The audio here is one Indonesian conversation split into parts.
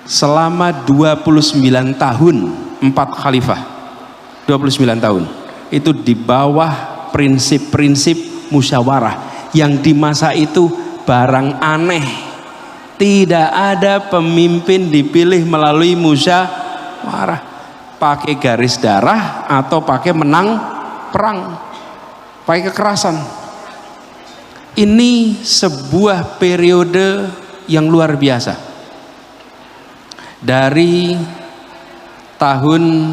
selama 29 tahun 4 khalifah, 29 tahun itu di bawah prinsip-prinsip musyawarah yang di masa itu barang aneh. Tidak ada pemimpin dipilih melalui musyawarah, pakai garis darah atau pakai menang perang, pakai kekerasan. Ini sebuah periode yang luar biasa. Dari tahun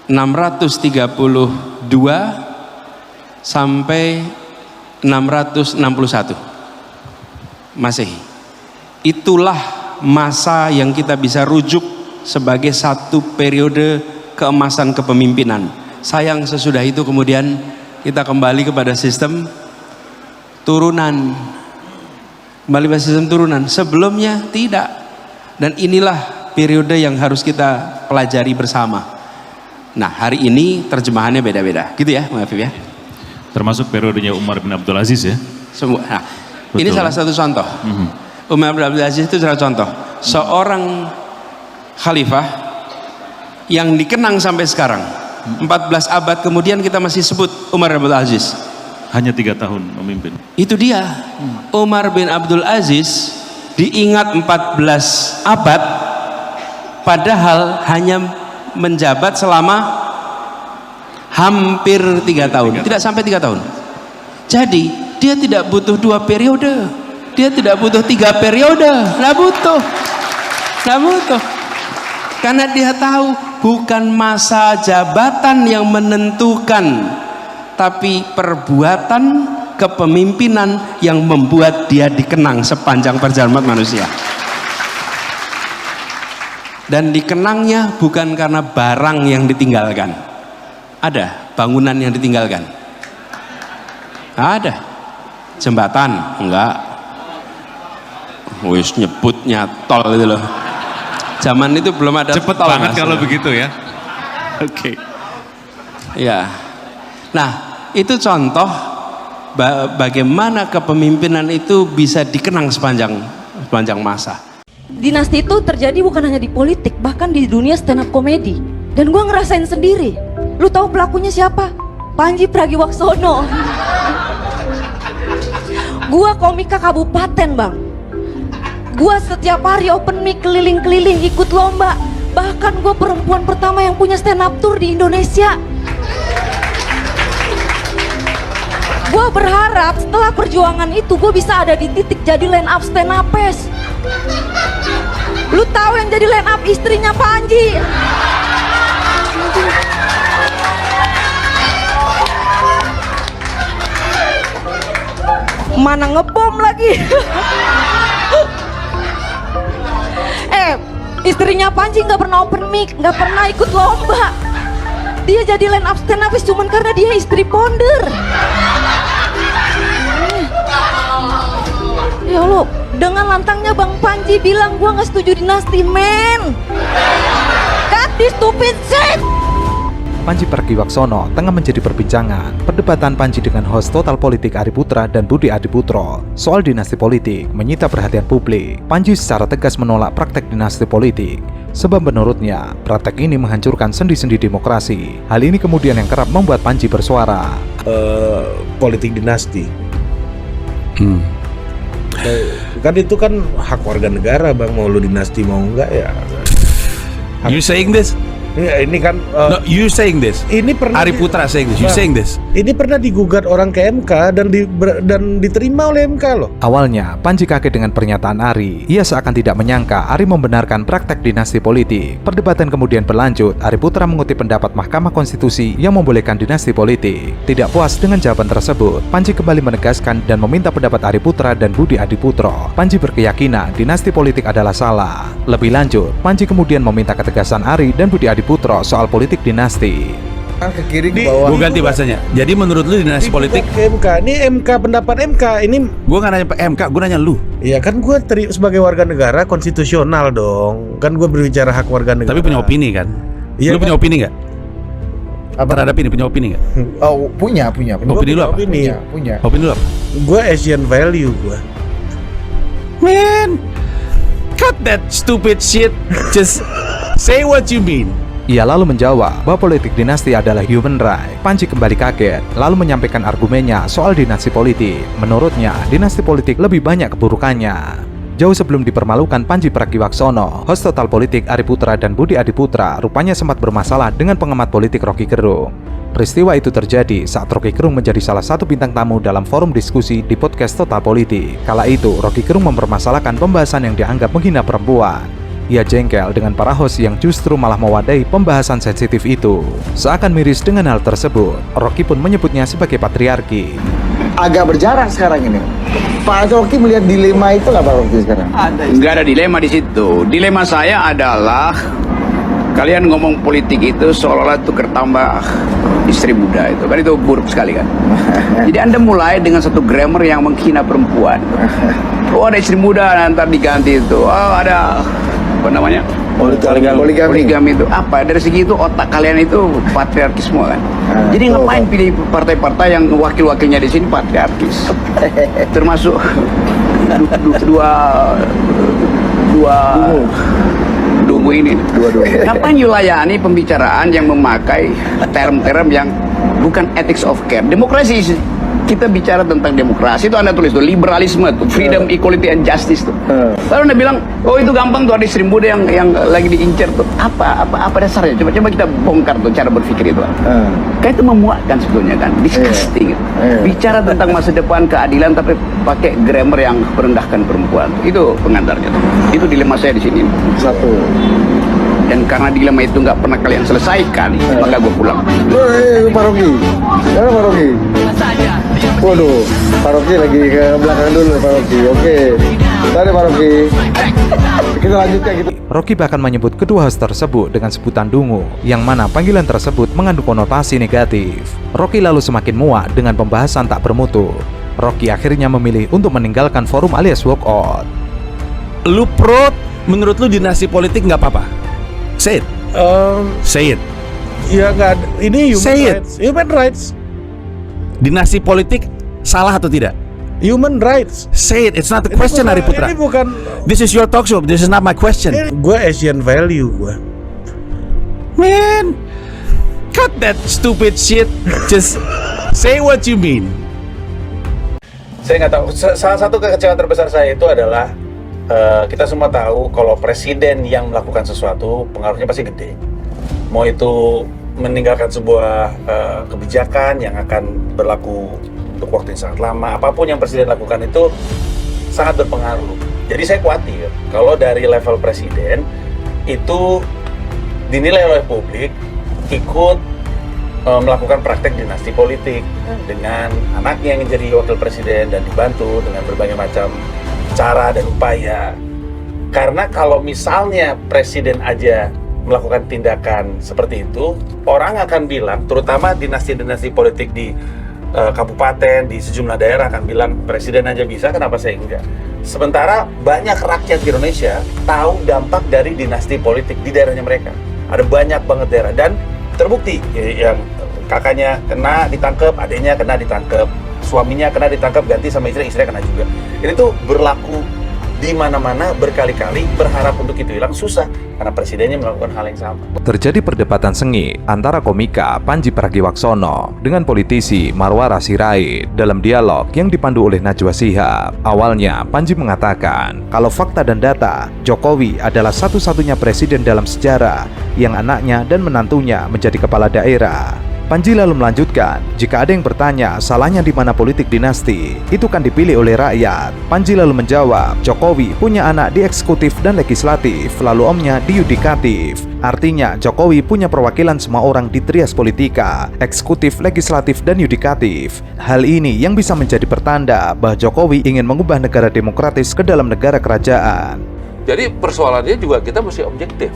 632 sampai 661 Masehi. Itulah masa yang kita bisa rujuk sebagai satu periode keemasan kepemimpinan. Sayang sesudah itu kemudian kita kembali kepada sistem turunan. Kembali pada sistem turunan. Sebelumnya tidak. Dan inilah periode yang harus kita pelajari bersama. Nah, hari ini terjemahannya beda-beda. Gitu ya, Bang Afif ya. Termasuk periodenya Umar bin Abdul Aziz ya. Semua. Nah, ini salah satu contoh. Umar bin Abdul Aziz itu salah contoh. Seorang khalifah yang dikenang sampai sekarang. 14 abad kemudian kita masih sebut Umar bin Abdul Aziz. Hanya 3 tahun memimpin. Itu dia. Umar bin Abdul Aziz diingat 14 abad padahal hanya menjabat selama hampir 3 tahun. Tidak sampai 3 tahun. Jadi dia tidak butuh 2 periode. Dia tidak butuh 3 periode. Nggak butuh. Karena dia tahu bukan masa jabatan yang menentukan, tapi perbuatan kepemimpinan yang membuat dia dikenang sepanjang perjalanan manusia. Dan dikenangnya bukan karena barang yang ditinggalkan. Ada bangunan yang ditinggalkan? Ada. Jembatan? Enggak. Wis nyebutnya tol itu loh. Zaman itu belum ada cepet tol. Banget kalau begitu ya. Oke. Ya. Nah, itu contoh bagaimana kepemimpinan itu bisa dikenang sepanjang masa. Dinasti itu terjadi bukan hanya di politik, bahkan di dunia stand up komedi. Dan gue ngerasain sendiri. Lu tahu pelakunya siapa? Panji Pragiwaksono. Gua komika kabupaten, Bang. Gua setiap hari open mic keliling-keliling ikut lomba. Bahkan gue perempuan pertama yang punya stand up tour di Indonesia. Gue berharap setelah perjuangan itu gue bisa ada di titik jadi line up stand upers. Lu tahu yang jadi line up istrinya Panji? Mana ngebom lagi. Istrinya Panji nggak pernah open mic, nggak pernah ikut lomba. Dia jadi line up stand upers cuman karena dia istri founder. Ya Allah, dengan lantangnya Bang Panji bilang gua nggak setuju dinasti, men. Cut this stupid shit. Panji Pragiwaksono tengah menjadi perbincangan. Perdebatan Panji dengan host Total Politik Ari Putra dan Budi Adiputro soal dinasti politik menyita perhatian publik. Panji secara tegas menolak praktek dinasti politik, sebab menurutnya praktek ini menghancurkan sendi-sendi demokrasi. Hal ini kemudian yang kerap membuat Panji bersuara. Politik dinasti. Kan itu kan hak warga negara, Bang, mau lu dinasti mau enggak ya. You saying this? Ini kan No, you saying this. Ini pernah Ari Putra saying this. You saying this. Ini pernah digugat orang ke MK dan diterima oleh MK loh. Awalnya, Panji kaget dengan pernyataan Ari. Ia seakan tidak menyangka Ari membenarkan praktek dinasti politik. Perdebatan kemudian berlanjut. Ari Putra mengutip pendapat Mahkamah Konstitusi yang membolehkan dinasti politik. Tidak puas dengan jawaban tersebut, Panji kembali menegaskan dan meminta pendapat Ari Putra dan Budi Adiputro. Panji berkeyakinan dinasti politik adalah salah. Lebih lanjut, Panji kemudian meminta ketegasan Ari dan Budi Adiputro soal politik dinasti. Ke kiri ke bawah. Gue ganti bahasanya. Jadi menurut lu dinasti politik ke MK. Ini MK, pendapat MK. Ini gue gak nanya MK, gue nanya lu. Iya kan, gue sebagai warga negara konstitusional dong. Kan gue berbicara hak warga negara. Tapi punya opini kan? Iya, lu punya kan? opini gak? Apa terhadap ini punya opini gak? Oh, punya. Opini lu apa? Punya. Opini lu apa? Gue Asian value gue. Men, cut that stupid shit. Just say what you mean. Ia lalu menjawab bahwa politik dinasti adalah human right. Panji kembali kaget, lalu menyampaikan argumennya soal dinasti politik. Menurutnya, dinasti politik lebih banyak keburukannya. Jauh sebelum dipermalukan Panji Pragiwaksono, host Total Politik Ari Putra dan Budi Adiputra rupanya sempat bermasalah dengan pengamat politik Rocky Gerung. Peristiwa itu terjadi saat Rocky Gerung menjadi salah satu bintang tamu dalam forum diskusi di podcast Total Politik. Kala itu, Rocky Gerung mempermasalahkan pembahasan yang dianggap menghina perempuan. Ia jengkel dengan para host yang justru malah mewadahi pembahasan sensitif itu. Seakan miris dengan hal tersebut, Rocky pun menyebutnya sebagai patriarki. Agak berjarak sekarang ini. Pak Rocky melihat dilema itu nggak Pak Rocky sekarang? Nggak ada dilema di situ. Dilema saya adalah kalian ngomong politik itu seolah-olah itu kertambah istri muda itu kan, itu buruk sekali kan. Jadi Anda mulai dengan satu grammar yang menghina perempuan. Oh, ada istri muda, nanti diganti itu. Oh, ada apa namanya? Poligami itu apa? Dari segi itu otak kalian itu patriarkis semua kan. Jadi ngapain pilih partai-partai yang wakil-wakilnya di sini patriarkis? Termasuk dua dungu ini. Ngapain you layani pembicaraan yang memakai term-term yang bukan ethics of care? Demokrasi, kita bicara tentang demokrasi itu Anda tulis tuh liberalisme tuh, freedom, equality and justice tuh. Lalu Anda bilang, oh itu gampang tuh, ada istri muda yang lagi diincar tuh. Apa dasarnya? Coba kita bongkar tuh cara berpikir itu. Kayak itu memuakkan sebetulnya kan, disgusting. Bicara tentang masa depan keadilan tapi pakai grammar yang merendahkan perempuan. Itu pengantarnya tuh. Itu dilema saya di sini. Satu. Dan karena dilema itu nggak pernah kalian selesaikan, maka gue pulang. Pak Rocky. Mana Pak Rocky? Waduh, Pak Rocky lagi ke belakang dulu Pak Rocky. Oke. Tadi Pak Rocky. Kita lanjutkan gitu. Rocky bahkan menyebut kedua host tersebut dengan sebutan dungu, yang mana panggilan tersebut mengandung konotasi negatif. Rocky lalu semakin muak dengan pembahasan tak bermutu. Rocky akhirnya memilih untuk meninggalkan forum alias walk out. Lu pro, menurut lu dinasti politik nggak apa-apa? Say it. Say it. Ya nggak ada. Ini human Say it. rights. Human rights. Dinasti politik salah atau tidak? Human rights. Say it. It's not a question, Ari Putra. Ini bukan. This is your talk show. This is not my question. Gue Asian value gue. Man, cut that stupid shit. Just say what you mean. Saya nggak tahu. Salah satu kekecewaan terbesar saya itu adalah kita semua tahu kalau presiden yang melakukan sesuatu pengaruhnya pasti gede. Mau itu meninggalkan sebuah kebijakan yang akan berlaku untuk waktu yang sangat lama, apapun yang presiden lakukan itu sangat berpengaruh. Jadi saya khawatir kalau dari level presiden itu dinilai oleh publik ikut melakukan praktek dinasti politik dengan anaknya yang jadi wakil presiden dan dibantu dengan berbagai macam cara dan upaya. Karena kalau misalnya presiden aja melakukan tindakan seperti itu, orang akan bilang, terutama dinasti-dinasti politik di kabupaten, di sejumlah daerah akan bilang, presiden aja bisa, kenapa saya enggak? Sementara banyak rakyat di Indonesia tahu dampak dari dinasti politik di daerahnya mereka. Ada banyak banget daerah, dan terbukti yang kakaknya kena ditangkap, adiknya kena ditangkap, suaminya kena ditangkap, ganti sama istrinya kena juga. Ini tuh berlaku di mana-mana berkali-kali. Berharap untuk itu hilang susah karena presidennya melakukan hal yang sama. Terjadi perdebatan sengit antara komika Panji Pragiwaksono dengan politisi Marwara Sirait dalam dialog yang dipandu oleh Najwa Shihab. Awalnya Panji mengatakan kalau fakta dan data, Jokowi adalah satu-satunya presiden dalam sejarah yang anaknya dan menantunya menjadi kepala daerah. Panji lalu melanjutkan, jika ada yang bertanya salahnya di mana politik dinasti, itu kan dipilih oleh rakyat. Panji lalu menjawab, Jokowi punya anak di eksekutif dan legislatif, lalu omnya di yudikatif. Artinya Jokowi punya perwakilan semua orang di trias politika, eksekutif, legislatif, dan yudikatif. Hal ini yang bisa menjadi pertanda bahwa Jokowi ingin mengubah negara demokratis ke dalam negara kerajaan. Jadi persoalannya juga kita mesti objektif.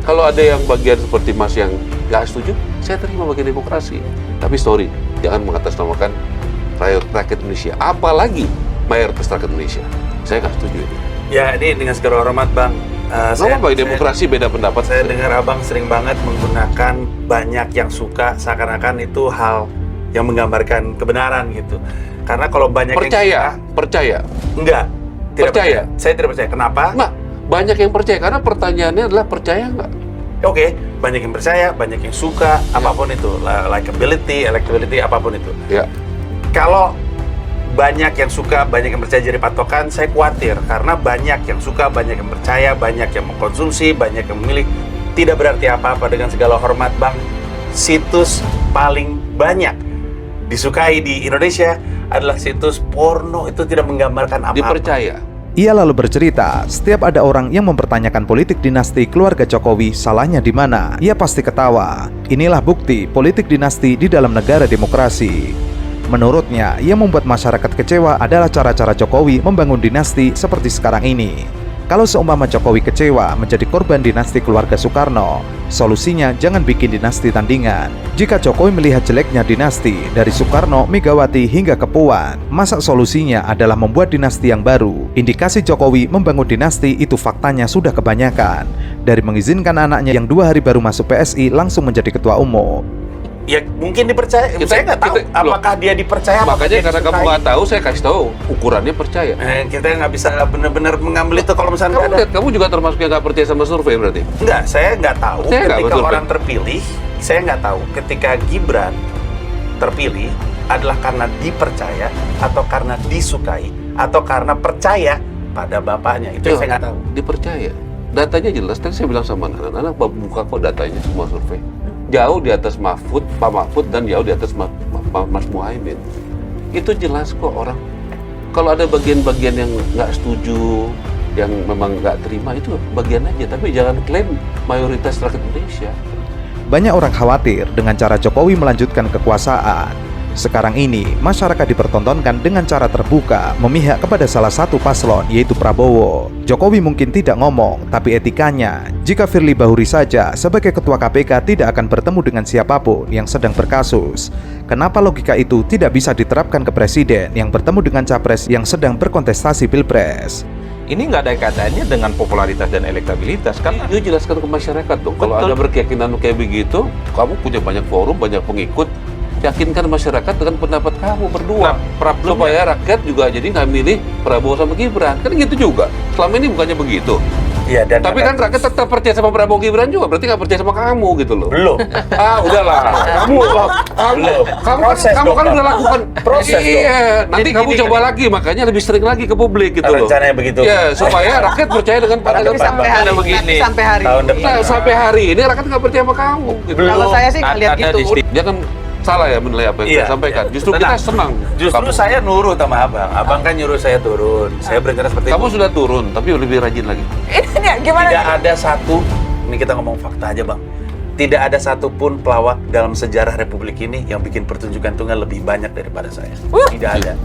Kalau ada yang bagian seperti Mas yang nggak setuju, saya terima bagian demokrasi. Tapi sorry, jangan mengatasnamakan rakyat Indonesia. Apalagi mayoritas rakyat Indonesia. Saya nggak setuju ini. Ya, ini dengan segala hormat Bang. Bagi demokrasi beda pendapat. Saya dengar Abang sering banget menggunakan banyak yang suka, seakan-akan itu hal yang menggambarkan kebenaran gitu. Karena kalau banyak percaya. Enggak. Tidak percaya. Saya tidak percaya. Kenapa? Nah, Banyak yang percaya, karena pertanyaannya adalah percaya nggak? Oke, banyak yang percaya, banyak yang suka, apapun itu, likability, electability, apapun itu. Ya. Kalau banyak yang suka, banyak yang percaya jadi patokan, saya khawatir karena banyak yang suka, banyak yang percaya, banyak yang mengkonsumsi, banyak yang memilih. Tidak berarti apa-apa. Dengan segala hormat, Bang, situs paling banyak disukai di Indonesia adalah situs porno. Itu tidak menggambarkan apa-apa. Dipercaya. Ia lalu bercerita, setiap ada orang yang mempertanyakan politik dinasti keluarga Jokowi, salahnya di mana? Ia pasti ketawa. Inilah bukti politik dinasti di dalam negara demokrasi. Menurutnya, yang membuat masyarakat kecewa adalah cara-cara Jokowi membangun dinasti seperti sekarang ini. Kalau seumpama Jokowi kecewa menjadi korban dinasti keluarga Soekarno, solusinya jangan bikin dinasti tandingan. Jika Jokowi melihat jeleknya dinasti dari Soekarno, Megawati hingga ke Puan, masa solusinya adalah membuat dinasti yang baru? Indikasi Jokowi membangun dinasti itu faktanya sudah kebanyakan. Dari mengizinkan anaknya yang 2 hari baru masuk PSI langsung menjadi ketua umum. Ya mungkin dipercaya, saya nggak tahu apakah dia dipercaya. Makanya karena kamu nggak tahu, saya kasih tahu ukurannya percaya. Kita nggak bisa benar-benar mengambil itu kalau misalnya Kamu nggak ada. lihat, kamu juga termasuk yang nggak percaya sama survei berarti? Enggak, saya nggak tahu Saya nggak ketika betul, orang terpilih, saya nggak tahu ketika Gibran terpilih adalah karena dipercaya atau karena disukai atau karena percaya pada bapaknya. Itu yang saya nggak tahu. Dipercaya. Datanya jelas, tadi saya bilang sama anak-anak, buka kok datanya semua survei. Jauh di atas Mahfud, Pak Mahfud, dan jauh di atas Mas Muhaimin. Itu jelas kok orang. Kalau ada bagian-bagian yang nggak setuju, yang memang nggak terima, itu bagian aja. Tapi jangan klaim mayoritas rakyat Indonesia. Banyak orang khawatir dengan cara Jokowi melanjutkan kekuasaan. Sekarang ini, masyarakat dipertontonkan dengan cara terbuka memihak kepada salah satu paslon, yaitu Prabowo. Jokowi mungkin tidak ngomong, tapi etikanya, jika Firly Bahuri saja sebagai ketua KPK tidak akan bertemu dengan siapapun yang sedang berkasus, kenapa logika itu tidak bisa diterapkan ke presiden yang bertemu dengan capres yang sedang berkontestasi pilpres? Ini nggak ada kaitannya dengan popularitas dan elektabilitas kan? You jelaskan ke masyarakat dong. Kalau Anda berkeyakinan kayak begitu, kamu punya banyak forum, banyak pengikut. Yakinkan masyarakat dengan pendapat kamu berdua. Supaya rakyat juga jadi nggak milih Prabowo sama Gibran. Kan gitu juga. Selama ini bukannya begitu. Iya, dan Tapi kan rakyat tetap percaya sama Prabowo Gibran juga. Berarti nggak percaya sama kamu gitu loh. belum. Udahlah. Kamu kan udah lakukan Proses iya. Nanti kamu coba lagi, makanya lebih sering lagi ke publik gitu loh. Rencananya begitu. Ya, supaya rakyat percaya dengan pandangan sampai kamu. hari begini. Sampai hari Tahun ini. depan. Nah, sampai hari ini rakyat nggak percaya sama kamu. Gitu. Kalau saya sih ngeliat Ada gitu. Dia kan salah ya menilai apa yang Iya, saya sampaikan. iya. Justru kita senang. Justru saya nurut sama abang. Abang kan nyuruh saya turun. Saya berencana seperti Kamu itu. sudah turun, tapi lebih rajin lagi. Ini gimana? Tidak ada satu, ini kita ngomong fakta aja bang. Tidak ada satupun pelawak dalam sejarah Republik ini yang bikin pertunjukan tunggal lebih banyak daripada saya. Tidak ada.